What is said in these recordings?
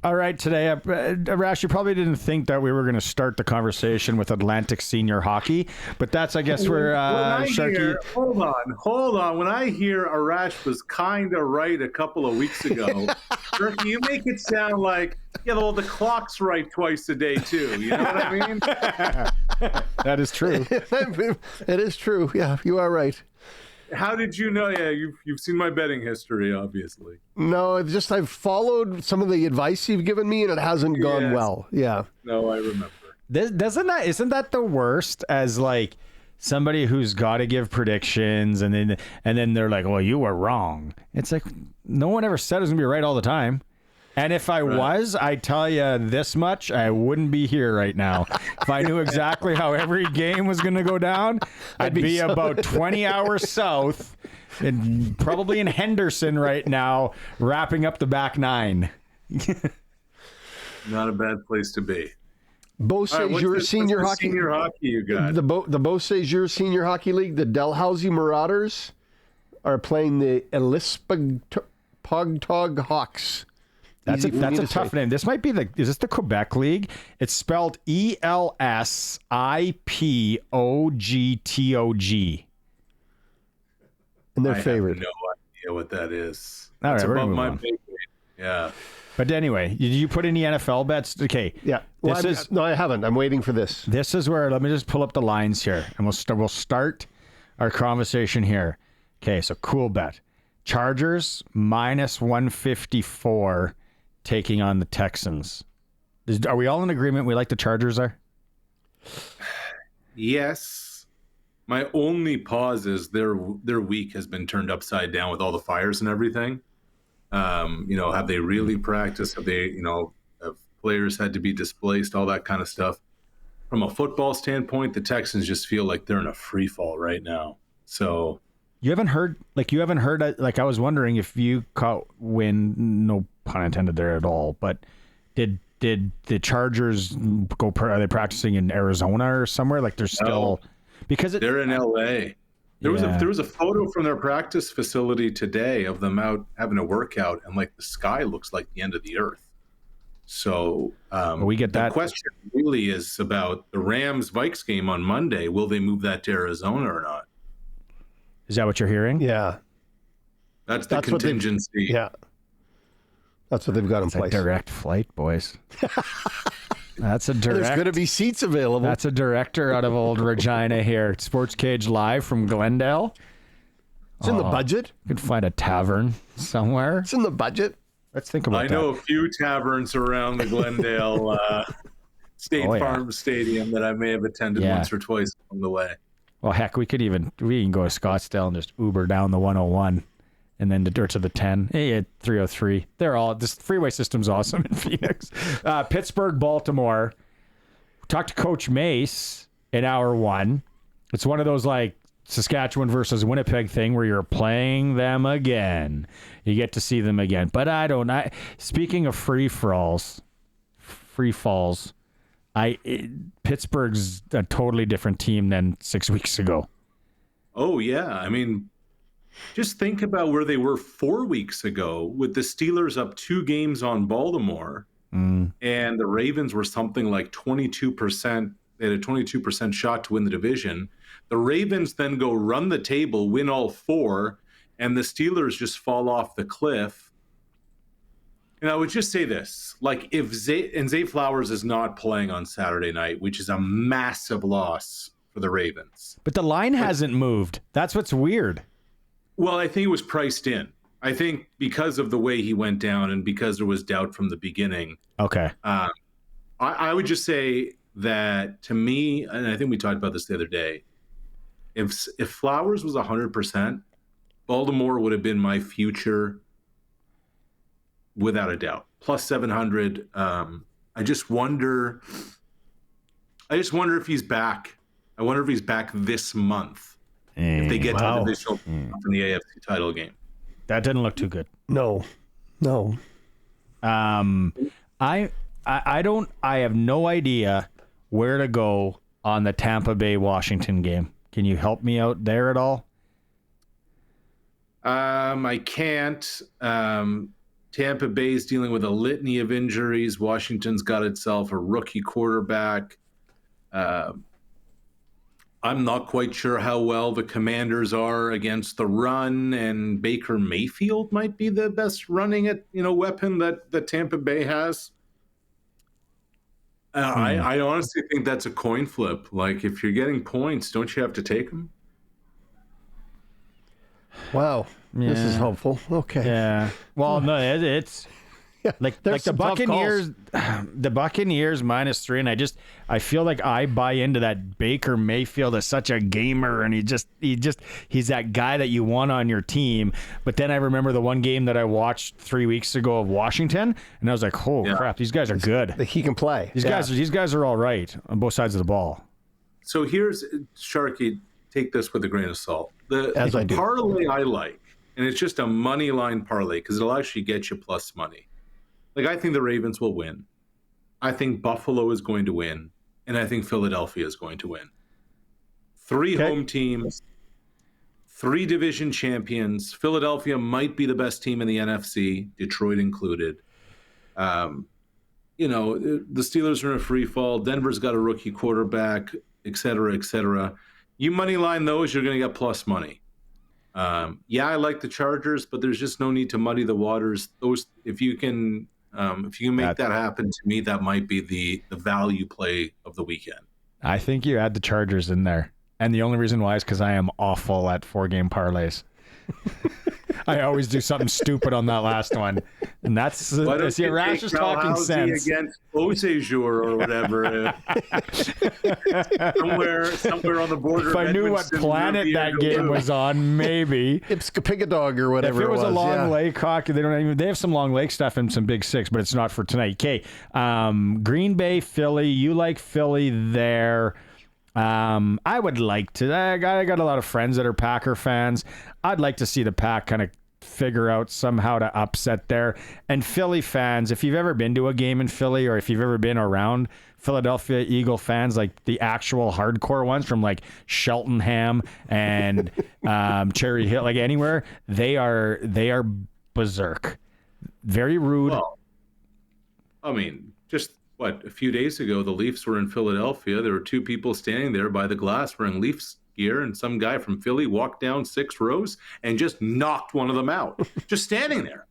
All right, today, Arash, you probably didn't think that we were going to start the conversation with Atlantic Senior Hockey, but that's, I guess, where Sharky... Hold on. When I hear Arash was kind of right a couple of weeks ago, Sharky, you make it sound like, well, the clock's right twice a day, too. You know what I mean? That is true. It is true. Yeah, you are right. How did you know? Yeah, you've seen my betting history, obviously. No, it's just I've followed some of the advice you've given me, and it hasn't gone well. Yeah. No, I remember. Isn't that the worst? As like somebody who's got to give predictions, and then they're like, "Well, you were wrong." It's like no one ever said it was gonna be right all the time. And if I was, I tell you this much, I wouldn't be here right now. If I knew exactly how every game was going to go down, I'd be about 20 hours south and probably in Henderson right now, wrapping up the back nine. Not a bad place to be. Beausejour Senior Hockey. Senior hockey you got? The Beausejour Senior Hockey League, the Dalhousie Marauders are playing the Elispogtog Hawks. That's a tough name. This might be is this the Quebec League? It's spelled ELSIPOGTOG. And they're favored. I have no idea what that is. All That's right, above my big weight. Yeah. But anyway, did you put any NFL bets? Okay. Yeah. Well, no, I haven't. I'm waiting for this. This is where, let me just pull up the lines here, and we'll start our conversation here. Okay, so cool bet. Chargers minus 154 taking on the Texans. Are we all in agreement we like the Chargers there? Yes. My only pause is their week has been turned upside down with all the fires and everything. Have they really practiced? Have they, have players had to be displaced, all that kind of stuff. From a football standpoint, the Texans just feel like they're in a free fall right now. So you haven't heard, I was wondering if you caught wind, no pun intended there at all, but did the Chargers are they practicing in Arizona or somewhere? Like they're still, because they're in LA. There was a photo from their practice facility today of them out having a workout, and like the sky looks like the end of the earth. So we get that. The question really is about the Rams-Vikes game on Monday. Will they move that to Arizona or not? Is that what you're hearing? Yeah. That's contingency. Yeah. That's what they've got in place. A direct flight, boys. That's a direct. There's going to be seats available. That's a director out of old Regina here. Sports Cage Live from Glendale. It's in the budget. You could find a tavern somewhere. It's in the budget. Let's think about that. I know a few taverns around the Glendale State Farm Stadium that I may have attended once or twice along the way. Well, heck, we can go to Scottsdale and just Uber down the 101 and then to the 10. Hey, 303. This freeway system's awesome in Phoenix. Pittsburgh, Baltimore. Talked to Coach Mace in hour one. It's one of those like Saskatchewan versus Winnipeg thing where you're playing them again. You get to see them again. But speaking of free falls, Pittsburgh's a totally different team than 6 weeks ago. Oh, yeah. I mean, just think about where they were 4 weeks ago with the Steelers up 2 games on Baltimore, and the Ravens were something like 22%. They had a 22% shot to win the division. The Ravens then go run the table, win all 4, and the Steelers just fall off the cliff. And I would just say this, like if Zay Flowers is not playing on Saturday night, which is a massive loss for the Ravens. But the line hasn't moved. That's what's weird. Well, I think it was priced in. I think because of the way he went down and because there was doubt from the beginning. Okay. I would just say that to me, and I think we talked about this the other day, if Flowers was 100%, Baltimore would have been my future without a doubt. Plus 700. I just wonder if he's back. I wonder if he's back this month. If they get to the divisional from the AFC title game. That didn't look too good. No. I have no idea where to go on the Tampa Bay Washington game. Can you help me out there at all? I can't. Tampa Bay's dealing with a litany of injuries. Washington's got itself a rookie quarterback. I'm not quite sure how well the Commanders are against the run, and Baker Mayfield might be the best running weapon that Tampa Bay has. I honestly think that's a coin flip. Like, if you're getting points, don't you have to take them? Wow, this is hopeful. Okay. Yeah. Well, no, it's like the Buccaneers. The Buccaneers -3, and I feel like I buy into that. Baker Mayfield is such a gamer, and he's that guy that you want on your team. But then I remember the one game that I watched 3 weeks ago of Washington, and I was like, "Oh crap, these guys are good. He can play. These guys are all right on both sides of the ball." So here's Sharky. Take this with a grain of salt. The I do. parlay I like, and it's just a money line parlay because it'll actually get you plus money. Like, I think the Ravens will win. I think Buffalo is going to win. And I think Philadelphia is going to win. 3 home teams, 3 division champions. Philadelphia might be the best team in the NFC, Detroit included. The Steelers are in a free fall. Denver's got a rookie quarterback, et cetera, et cetera. You money line those, you're going to get plus money. I like the Chargers, but there's just no need to muddy the waters. Those, if you can make that happen, to me, that might be the value play of the weekend. I think you add the Chargers in there, and the only reason why is because I am awful at 4-game parlays. I always do something stupid on that last one, and that's Arash is talking sense against Osejour or whatever. somewhere on the border. If I knew what planet that game was on, maybe Ipscapigadog or whatever. If it was a long lake hockey, they have some long lake stuff and some Big Six, but it's not for tonight. Okay, Green Bay, Philly. You like Philly there? I would like to. I got a lot of friends that are Packer fans. I'd like to see the Pack kind of figure out somehow to upset there. And Philly fans, if you've ever been to a game in Philly, or if you've ever been around Philadelphia Eagle fans, like the actual hardcore ones from like Cheltenham and Cherry Hill, like anywhere, they are berserk, very rude. Well, I mean, just a few days ago, the Leafs were in Philadelphia. There were 2 people standing there by the glass wearing Leafs gear, and some guy from Philly walked down 6 rows and just knocked one of them out, just standing there.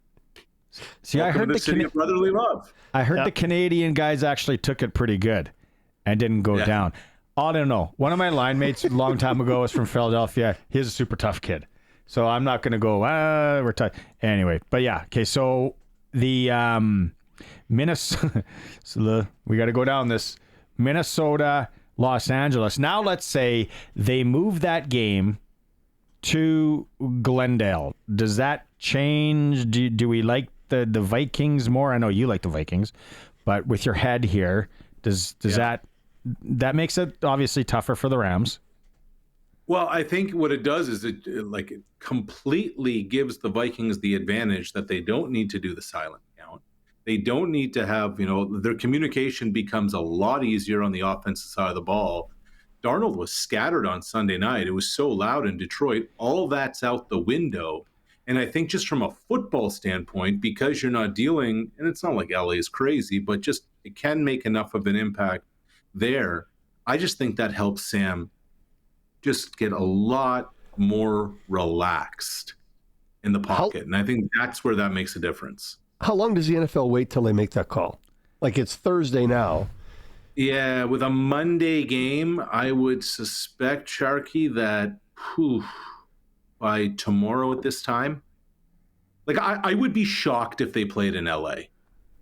See, I heard the city of brotherly love. I heard the Canadian guys actually took it pretty good and didn't go down. I don't know. One of my line mates a long time ago was from Philadelphia. He's a super tough kid. So I'm not going to go, we're tough. Anyway, but yeah. Okay, so the Minnesota, we got to go down this. Minnesota, Los Angeles. Now let's say they move that game to Glendale. Does that change? Do we like the Vikings more? I know you like the Vikings, but with your head here, does that makes it obviously tougher for the Rams? Well, I think what it does is it completely gives the Vikings the advantage that they don't need to do the silent count. They don't need to have, their communication becomes a lot easier on the offensive side of the ball. Darnold was scattered on Sunday night. It was so loud in Detroit. All that's out the window. And I think just from a football standpoint, because you're not dealing, and it's not like LA is crazy, but just it can make enough of an impact there. I just think that helps Sam just get a lot more relaxed in the pocket. And I think that's where that makes a difference. How long does the NFL wait till they make that call? Like, it's Thursday now. Yeah, with a Monday game, I would suspect, Sharky, that by tomorrow at this time, I would be shocked if they played in LA.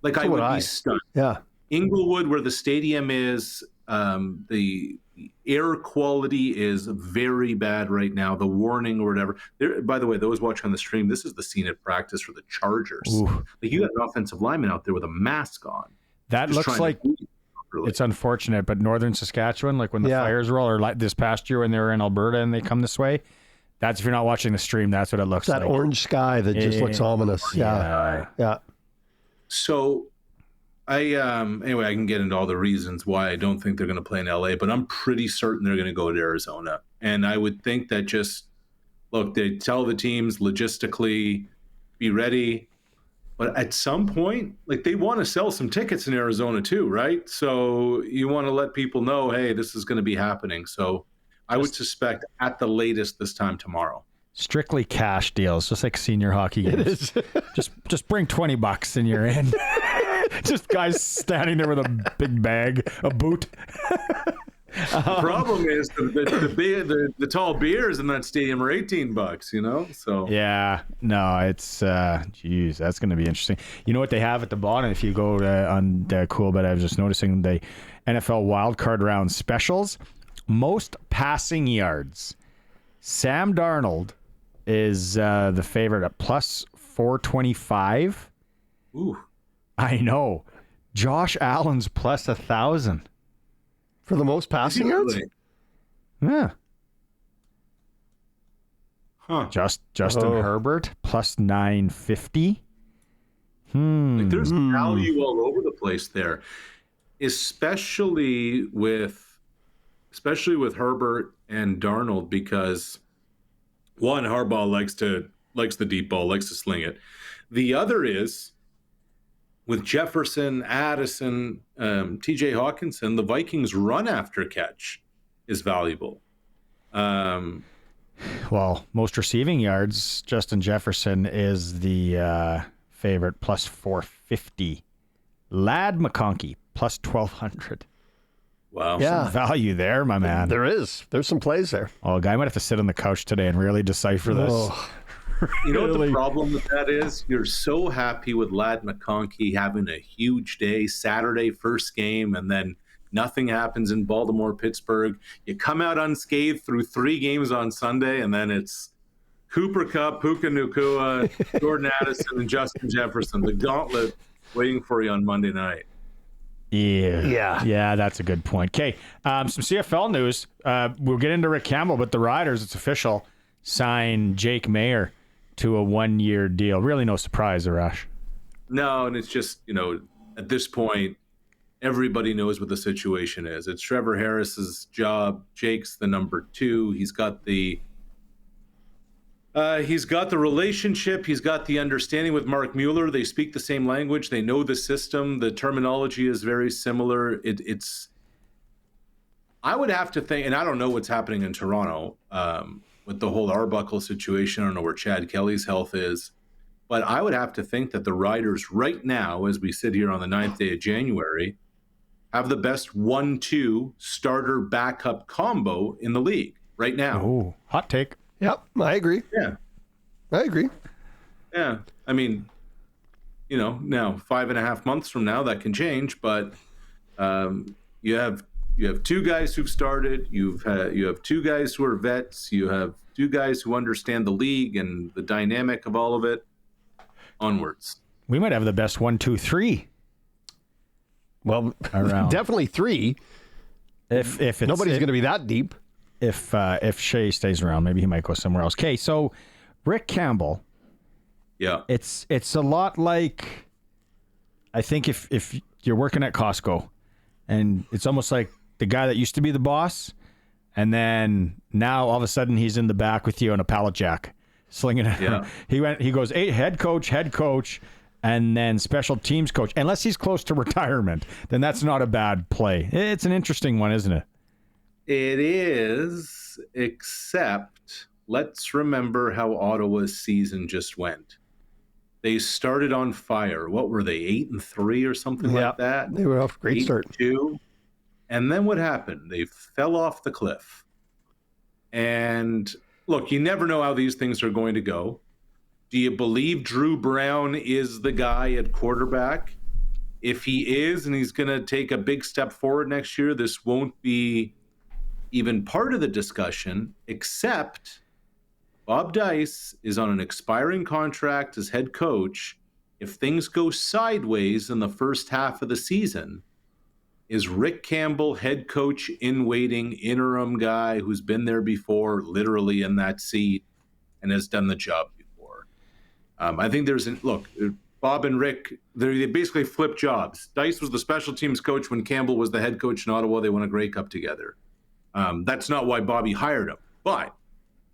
I would be stunned. Yeah. Inglewood, where the stadium is, the air quality is very bad right now. The warning or whatever. By the way, those watching on the stream, this is the scene at practice for the Chargers. You got an offensive lineman out there with a mask on. That looks like it's unfortunate, but northern Saskatchewan, like when the fires roll, or like this past year when they were in Alberta and they come this way, that's, if you're not watching the stream, that's what it looks like. That orange sky that just looks ominous. Yeah. So anyway, I can get into all the reasons why I don't think they're going to play in LA, but I'm pretty certain they're going to go to Arizona. And I would think that they tell the teams logistically, be ready. But at some point, like, they want to sell some tickets in Arizona too, right? So you want to let people know, hey, this is going to be happening. So I would suspect at the latest this time tomorrow. Strictly cash deals, just like senior hockey games. It is. Just bring $20 and you're in. Just guys standing there with a big bag, a boot. The problem is the tall beers in that stadium are $18, you know? So Yeah, no, it's geez, that's going to be interesting. You know what they have at the bottom? If you go on the Cool Bet, I was just noticing the NFL wildcard round specials. Most passing yards. Sam Darnold is the favorite at plus 425. ooh. I know. Josh Allen's plus 1,000. For the most passing yards? Yeah. Huh. Justin Herbert plus 950. Like, there's value all over the place there, especially with Herbert and Darnold, because one, Harbaugh likes the deep ball, likes to sling it. The other is with Jefferson, Addison, TJ Hawkinson, the Vikings' run after catch is valuable. Well, most receiving yards, Justin Jefferson is the favorite, plus 450. Lad McConkey, plus 1,200. Wow. Yeah. Some value there, my man. There is. There's some plays there. Oh, a guy might have to sit on the couch today and really decipher this. Oh. You know what the problem with that is? You're so happy with Lad McConkey having a huge day, Saturday first game, and then nothing happens in Baltimore, Pittsburgh. You come out unscathed through 3 games on Sunday, and then it's Cooper Kupp, Puka Nacua, Jordan Addison, and Justin Jefferson, the gauntlet waiting for you on Monday night. Yeah, that's a good point. Okay, some CFL news. We'll get into Rick Campbell, but the Riders, it's official, sign Jake Mayer to a 1-year deal. Really no surprise, Arash. No, and it's just, at this point, everybody knows what the situation is. It's Trevor Harris's job. Jake's the number 2. He's got the relationship. He's got the understanding with Mark Mueller. They speak the same language. They know the system. The terminology is very similar. I would have to think, and I don't know what's happening in Toronto with the whole Arbuckle situation. I don't know where Chad Kelly's health is. But I would have to think that the Riders right now, as we sit here on the 9th day of January, have the best 1-2 starter backup combo in the league right now. Oh, hot take. Yep, I agree. Yeah. I agree. Yeah. I mean, now 5.5 months from now that can change, but you have 2 guys who've started. You have 2 guys who are vets. You have 2 guys who understand the league and the dynamic of all of it. Onwards. We might have the best 1, 2, 3. Well, around. Definitely 3. If it's, Nobody's going to be that deep. If Shea stays around, maybe he might go somewhere else. Okay, so Rick Campbell. Yeah. It's a lot like, I think if you're working at Costco, and it's almost like the guy that used to be the boss, and then now all of a sudden he's in the back with you on a pallet jack, slinging it. Yeah. He goes head coach, and then special teams coach. Unless he's close to retirement, then that's not a bad play. It's an interesting one, isn't it? It is, except let's remember how Ottawa's season just went. They started on fire. What were they, 8-3 or something like that? They were off a great start. 8-2. And then what happened? They fell off the cliff. And look, you never know how these things are going to go. Do you believe Drew Brown is the guy at quarterback? If he is, and he's going to take a big step forward next year, this won't be even part of the discussion, except Bob Dice is on an expiring contract as head coach. If things go sideways in the first half of the season, is Rick Campbell, head coach in waiting, interim guy who's been there before, literally in that seat, and has done the job before? I think Bob and Rick, they basically flipped jobs. Dice was the special teams coach when Campbell was the head coach in Ottawa. They won a Grey Cup together. That's not why Bobby hired him. But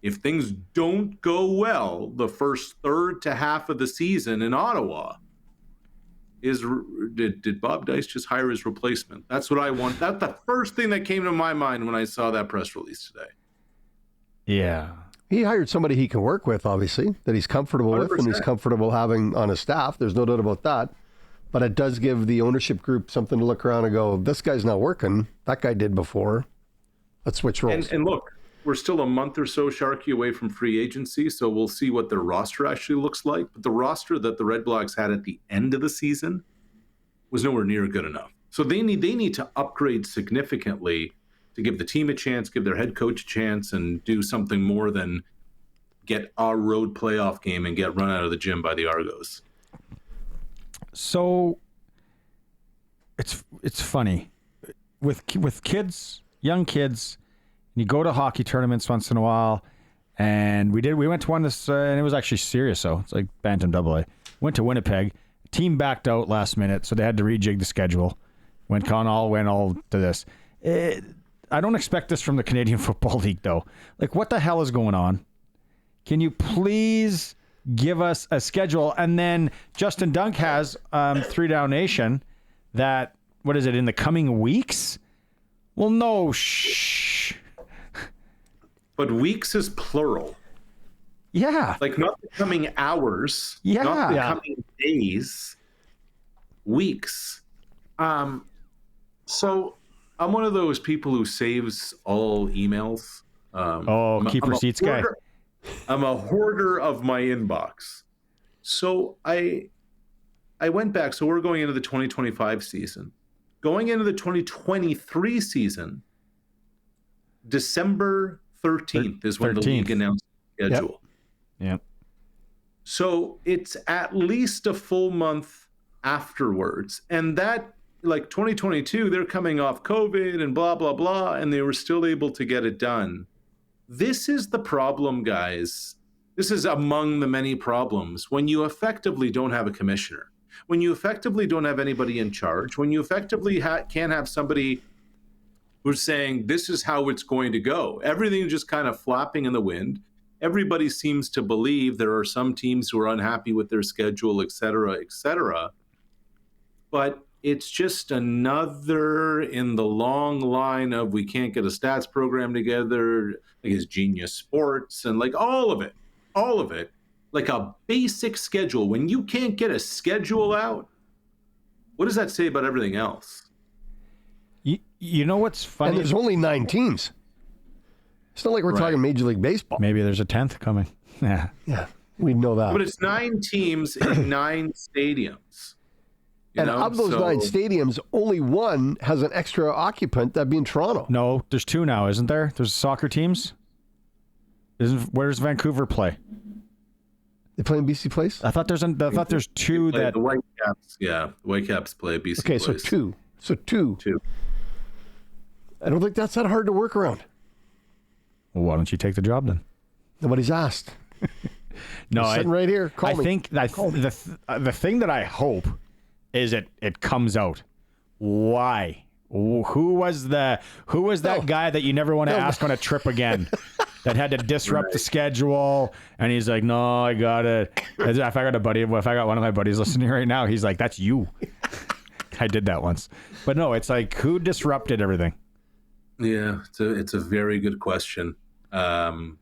if things don't go well the first third to half of the season in Ottawa, did Bob Dice just hire his replacement? That's what I want. That's the first thing that came to my mind when I saw that press release today. Yeah. He hired somebody he can work with, obviously, that he's comfortable with and he's 100%. comfortable having on his staff. There's no doubt about that. But it does give the ownership group something to look around and go, this guy's not working. That guy did before. Let's switch roles. And look, we're still a month or so, Sharky, away from free agency, so we'll see what their roster actually looks like. But the roster that the Red Blacks had at the end of the season was nowhere near good enough. So they need to upgrade significantly to give the team a chance, give their head coach a chance, and do something more than get our road playoff game and get run out of the gym by the Argos. So it's funny with kids, young kids. You go to hockey tournaments once in a while, and we went to one this and it was actually serious. So it's like Bantam AA. Went to Winnipeg. Team backed out last minute, so they had to rejig the schedule. Went all to this. I don't expect this from the Canadian Football League though. Like, what the hell is going on? Can you please give us a schedule? And then Justin Dunk has 3 Down Nation that, what is it, in the coming weeks? Well, no, shh. But weeks is plural. Yeah. Like, not the coming hours, Yeah. not the Yeah. coming days, weeks. So I'm one of those people who saves all emails. Keep receipts guy. I'm a hoarder of my inbox. So I went back. So we're going into the 2025 season. Going into the 2023 season, December 13th is when the league announced the schedule. Yep. So it's at least a full month afterwards. And that, like 2022, they're coming off COVID and blah, blah, blah, and they were still able to get it done. This is the problem, guys. This is among the many problems. When you effectively don't have a commissioner, when you effectively don't have anybody in charge, when you effectively can't have somebody who's saying, this is how it's going to go. Everything just kind of flapping in the wind. Everybody seems to believe there are some teams who are unhappy with their schedule, et cetera, et cetera. But it's just another in the long line of we can't get a stats program together, like his Genius Sports, and like all of it, like a basic schedule. When you can't get a schedule out, what does that say about everything else? You know what's funny? And there's only 9 teams. It's not like we're talking Major League Baseball. Maybe there's a 10th coming. Yeah. Yeah, we know that. But it's 9 teams in 9 stadiums. And of those 9 stadiums, only one has an extra occupant, that'd be in Toronto. No, there's 2 now, isn't there? There's soccer teams. Where's Vancouver play? They play in BC Place? I thought there's 2 that the Whitecaps. Yeah, the Whitecaps play BC Okay, Place. so two. 2. I don't think that's that hard to work around. Well, why don't you take the job then? Nobody's asked. No, Sitting right here. Call me. think the thing that I hope is it comes out. Why? Who was that guy that you never want to ask on a trip again? That had to disrupt the schedule, and he's like, "No, I got it." If I got one of my buddies listening right now, he's like, "That's you." I did that once, but no, it's like, who disrupted everything? Yeah, it's a very good question. You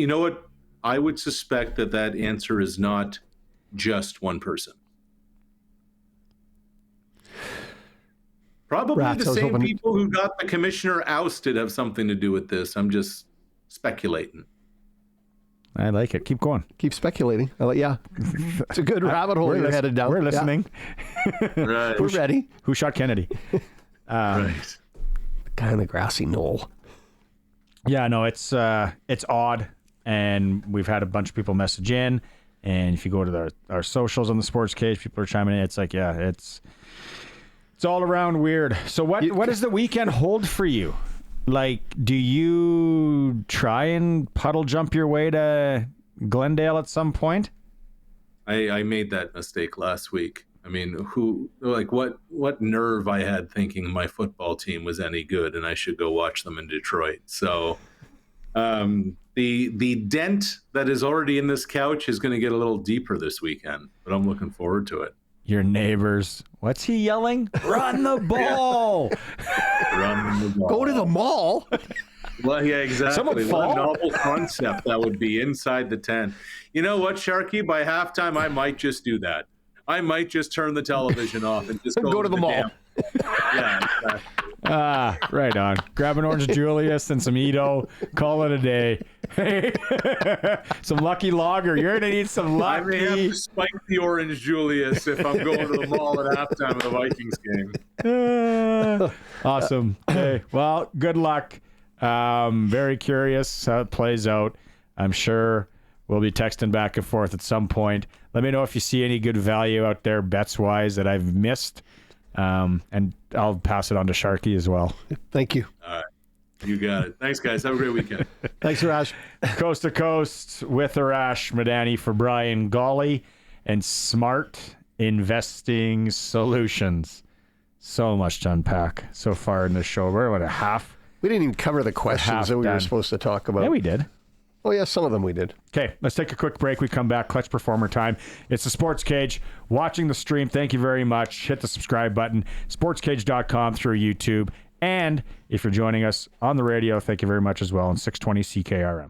know what? I would suspect that answer is not just one person. Probably the same people who got the commissioner ousted have something to do with this. I'm just speculating. I like it. Keep going. Keep speculating. It's a good rabbit hole you're headed down. We're listening. Yeah. Right. We're ready. Who shot Kennedy? Right. Guy on the grassy knoll. Yeah, no, it's odd, and we've had a bunch of people message in, and if you go to our socials on the sports cage, people are chiming in. It's like, yeah, it's all around weird. So what does the weekend hold for you? Like, do you try and puddle jump your way to Glendale at some point? I made that mistake last week. I mean, what nerve I had thinking my football team was any good and I should go watch them in Detroit. So the dent that is already in this couch is going to get a little deeper this weekend, but I'm looking forward to it. your neighbors. What's he yelling? Run the ball. Run the ball. Go to the mall. Well, yeah, exactly. Someone What fall? a novel concept that would be inside the tent. You know what, Sharky? By halftime, I might just do that. I might just turn the television off and just Go to the mall. Yeah, exactly. Right on. Grab an Orange Julius and some Edo. Call it a day. Some Lucky Lager. You're going to need some I may have Lucky. to spike the Orange Julius if I'm going to the mall at halftime of the Vikings game. Awesome. Hey, well, good luck. Very curious how it plays out. I'm sure we'll be texting back and forth at some point. Let me know if you see any good value out there bets-wise that I've missed. And I'll pass it on to Sharky as well. Thank you. All right. You got it. Thanks, guys. Have a great weekend. Thanks, Arash. Coast to Coast with Arash Madani for Brian Golly and Smart Investing Solutions. So much to unpack so far in this show. We're at a half. We didn't even cover the questions that we were done. supposed to talk about. Yeah, we did. Oh, yeah, some of them we did. Okay, let's take a quick break. We come back. Clutch Performer time. It's the Sports Cage. Watching the stream, thank you very much. Hit the subscribe button. Sportscage.com through YouTube. And if you're joining us on the radio, thank you very much as well on 620 CKRM.